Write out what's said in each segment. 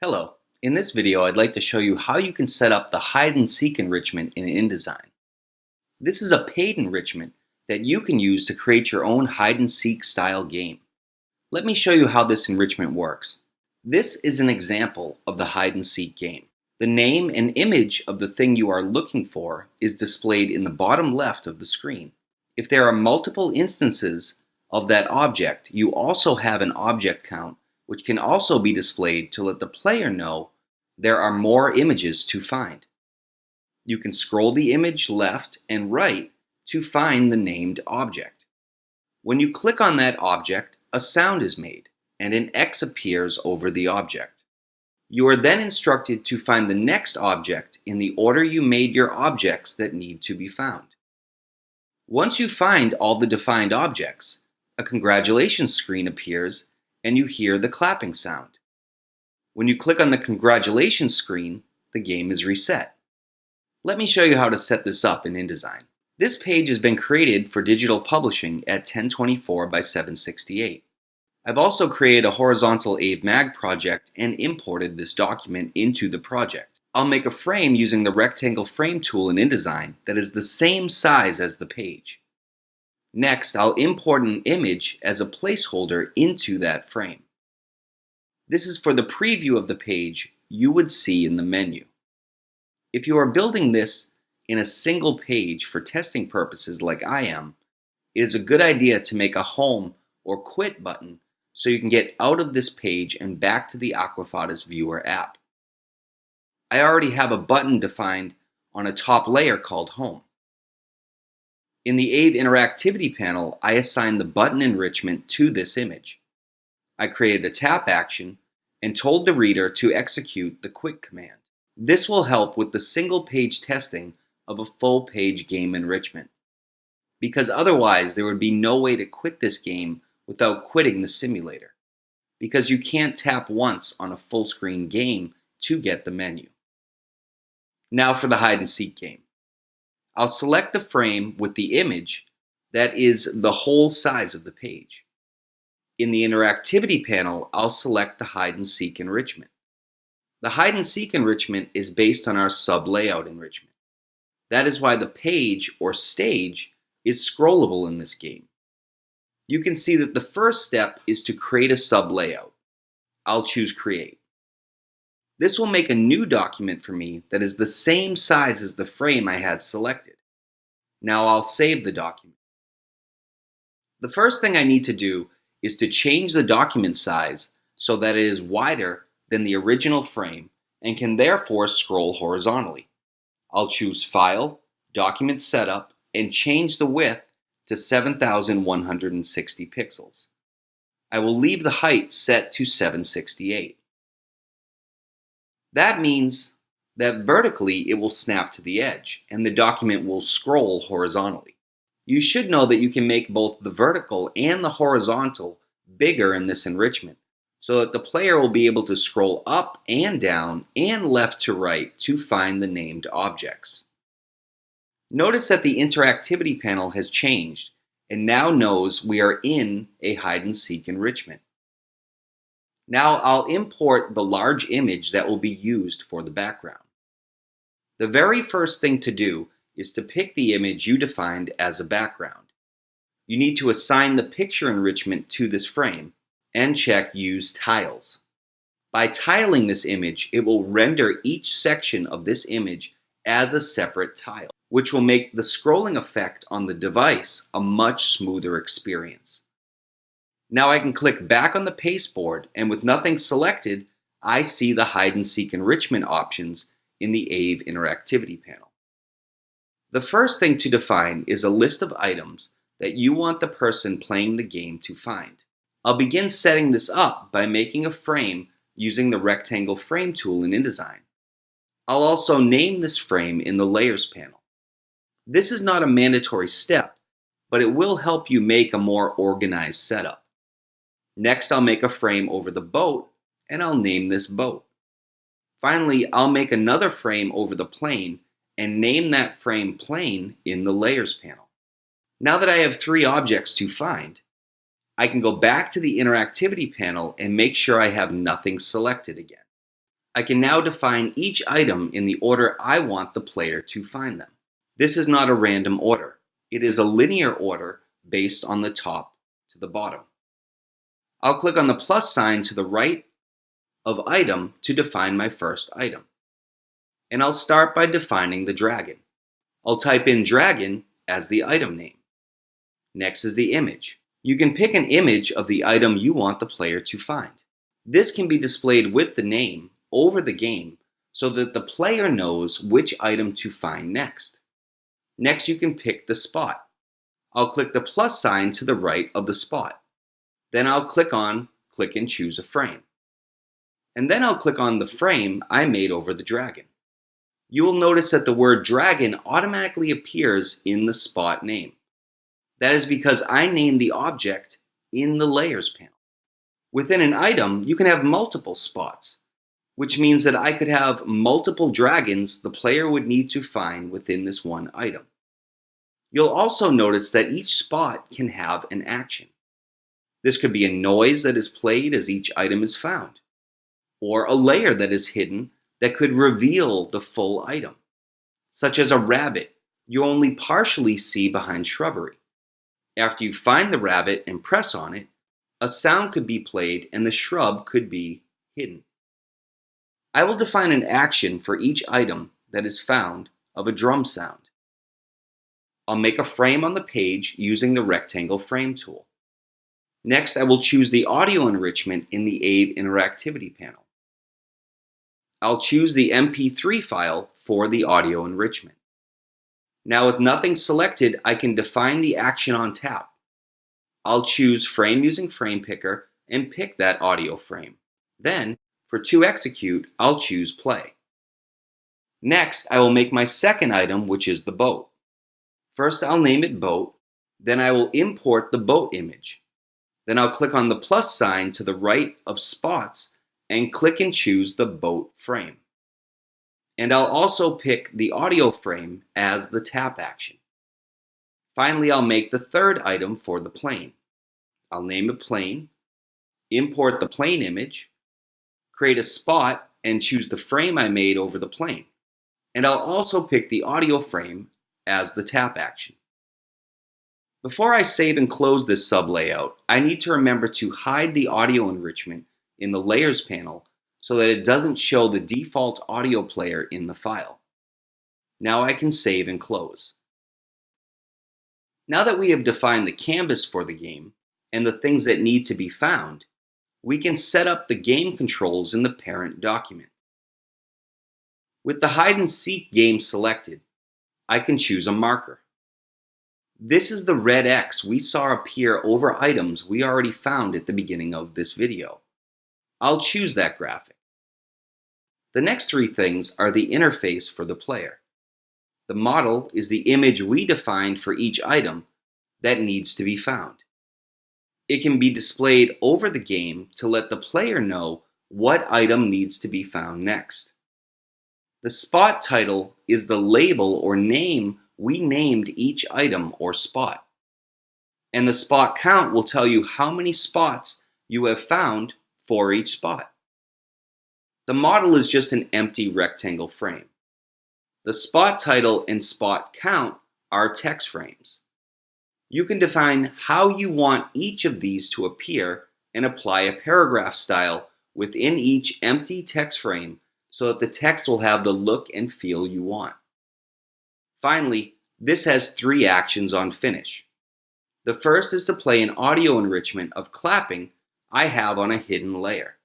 Hello. In this video, I'd like to show you how you can set up the hide and seek enrichment in InDesign. This is a paid enrichment that you can use to create your own hide and seek style game. Let me show you how this enrichment works. This is an example of the hide and seek game. The name and image of the thing you are looking for is displayed in the bottom left of the screen. If there are multiple instances of that object, you also have an object count, which can also be displayed to let the player know there are more images to find. You can scroll the image left and right to find the named object. When you click on that object, a sound is made and an X appears over the object. You are then instructed to find the next object in the order you made your objects that need to be found. Once you find all the defined objects, a congratulations screen appears and you hear the clapping sound. When you click on the congratulations screen, the game is reset. Let me show you how to set this up in InDesign. This page has been created for digital publishing at 1024 by 768. I've also created a horizontal AveMag project and imported this document into the project. I'll make a frame using the rectangle frame tool in InDesign that is the same size as the page. Next, I'll import an image as a placeholder into that frame. This is for the preview of the page you would see in the menu. If you are building this in a single page for testing purposes like I am, it is a good idea to make a home or quit button so you can get out of this page and back to the Aquafadas Viewer app. I already have a button defined on a top layer called Home. In the Ave Interactivity panel, I assigned the button enrichment to this image. I created a tap action and told the reader to execute the quit command. This will help with the single page testing of a full page game enrichment, because otherwise there would be no way to quit this game without quitting the simulator, because you can't tap once on a full screen game to get the menu. Now for the hide and seek game. I'll select the frame with the image that is the whole size of the page. In the interactivity panel, I'll select the hide and seek enrichment. The hide and seek enrichment is based on our sub-layout enrichment. That is why the page or stage is scrollable in this game. You can see that the first step is to create a sub-layout. I'll choose Create. This will make a new document for me that is the same size as the frame I had selected. Now I'll save the document. The first thing I need to do is to change the document size so that it is wider than the original frame and can therefore scroll horizontally. I'll choose File, Document Setup, and change the width to 7,160 pixels. I will leave the height set to 768. That means that vertically it will snap to the edge and the document will scroll horizontally. You should know that you can make both the vertical and the horizontal bigger in this enrichment so that the player will be able to scroll up and down and left to right to find the named objects. Notice that the interactivity panel has changed and now knows we are in a hide and seek enrichment. Now I'll import the large image that will be used for the background. The very first thing to do is to pick the image you defined as a background. You need to assign the picture enrichment to this frame and check Use Tiles. By tiling this image, it will render each section of this image as a separate tile, which will make the scrolling effect on the device a much smoother experience. Now I can click back on the pasteboard, and with nothing selected, I see the hide and seek enrichment options in the Ave Interactivity panel. The first thing to define is a list of items that you want the person playing the game to find. I'll begin setting this up by making a frame using the rectangle frame tool in InDesign. I'll also name this frame in the Layers panel. This is not a mandatory step, but it will help you make a more organized setup. Next, I'll make a frame over the boat, and I'll name this boat. Finally, I'll make another frame over the plane and name that frame Plane in the Layers panel. Now that I have 3 objects to find, I can go back to the interactivity panel and make sure I have nothing selected again. I can now define each item in the order I want the player to find them. This is not a random order. It is a linear order based on the top to the bottom. I'll click on the plus sign to the right of item to define my first item. And I'll start by defining the dragon. I'll type in dragon as the item name. Next is the image. You can pick an image of the item you want the player to find. This can be displayed with the name over the game so that the player knows which item to find next. Next, you can pick the spot. I'll click the plus sign to the right of the spot. Then I'll click and choose a frame. And then I'll click on the frame I made over the dragon. You will notice that the word dragon automatically appears in the spot name. That is because I named the object in the layers panel. Within an item, you can have multiple spots, which means that I could have multiple dragons the player would need to find within this one item. You'll also notice that each spot can have an action. This could be a noise that is played as each item is found, or a layer that is hidden that could reveal the full item, such as a rabbit you only partially see behind shrubbery. After you find the rabbit and press on it, a sound could be played and the shrub could be hidden. I will define an action for each item that is found of a drum sound. I'll make a frame on the page using the rectangle frame tool. Next, I will choose the audio enrichment in the Aid Interactivity panel. I'll choose the MP3 file for the audio enrichment. Now with nothing selected, I can define the action on tap. I'll choose Frame using Frame Picker and pick that audio frame. Then, for To Execute, I'll choose Play. Next, I will make my second item, which is the boat. First, I'll name it Boat. Then I will import the boat image. Then I'll click on the plus sign to the right of spots and click and choose the boat frame. And I'll also pick the audio frame as the tap action. Finally, I'll make the third item for the plane. I'll name it Plane, import the plane image, create a spot and choose the frame I made over the plane. And I'll also pick the audio frame as the tap action. Before I save and close this sub layout, I need to remember to hide the audio enrichment in the Layers panel so that it doesn't show the default audio player in the file. Now I can save and close. Now that we have defined the canvas for the game and the things that need to be found, we can set up the game controls in the parent document. With the hide and seek game selected, I can choose a marker. This is the red X we saw appear over items we already found at the beginning of this video. I'll choose that graphic. The next three things are the interface for the player. The model is the image we defined for each item that needs to be found. It can be displayed over the game to let the player know what item needs to be found next. The spot title is the label or name we named each item or spot. And the spot count will tell you how many spots you have found for each spot. The model is just an empty rectangle frame. The spot title and spot count are text frames. You can define how you want each of these to appear and apply a paragraph style within each empty text frame so that the text will have the look and feel you want. Finally, this has three actions on finish. The first is to play an audio enrichment of clapping I have on a hidden layer.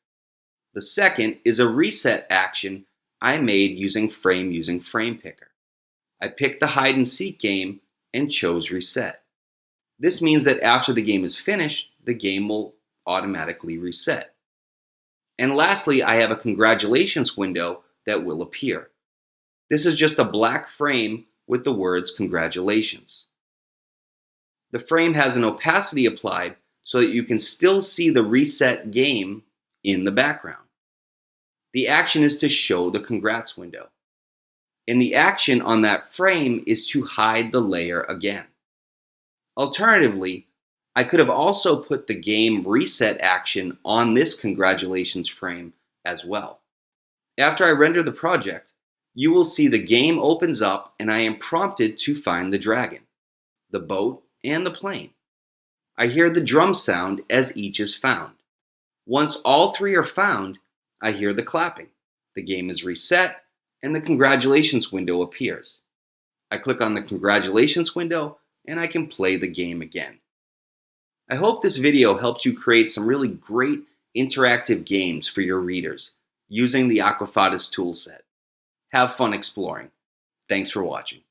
The second is a reset action I made using Frame Picker. I picked the hide and seek game and chose reset. This means that after the game is finished, the game will automatically reset. And lastly, I have a congratulations window that will appear. This is just a black frame with the words congratulations. The frame has an opacity applied so that you can still see the reset game in the background. The action is to show the congrats window. And the action on that frame is to hide the layer again. Alternatively, I could have also put the game reset action on this congratulations frame as well. After I render the project, you will see the game opens up and I am prompted to find the dragon, the boat, and the plane. I hear the drum sound as each is found. Once all three are found, I hear the clapping. The game is reset and the congratulations window appears. I click on the congratulations window and I can play the game again. I hope this video helped you create some really great interactive games for your readers using the Aquafadas toolset. Have fun exploring. Thanks for watching.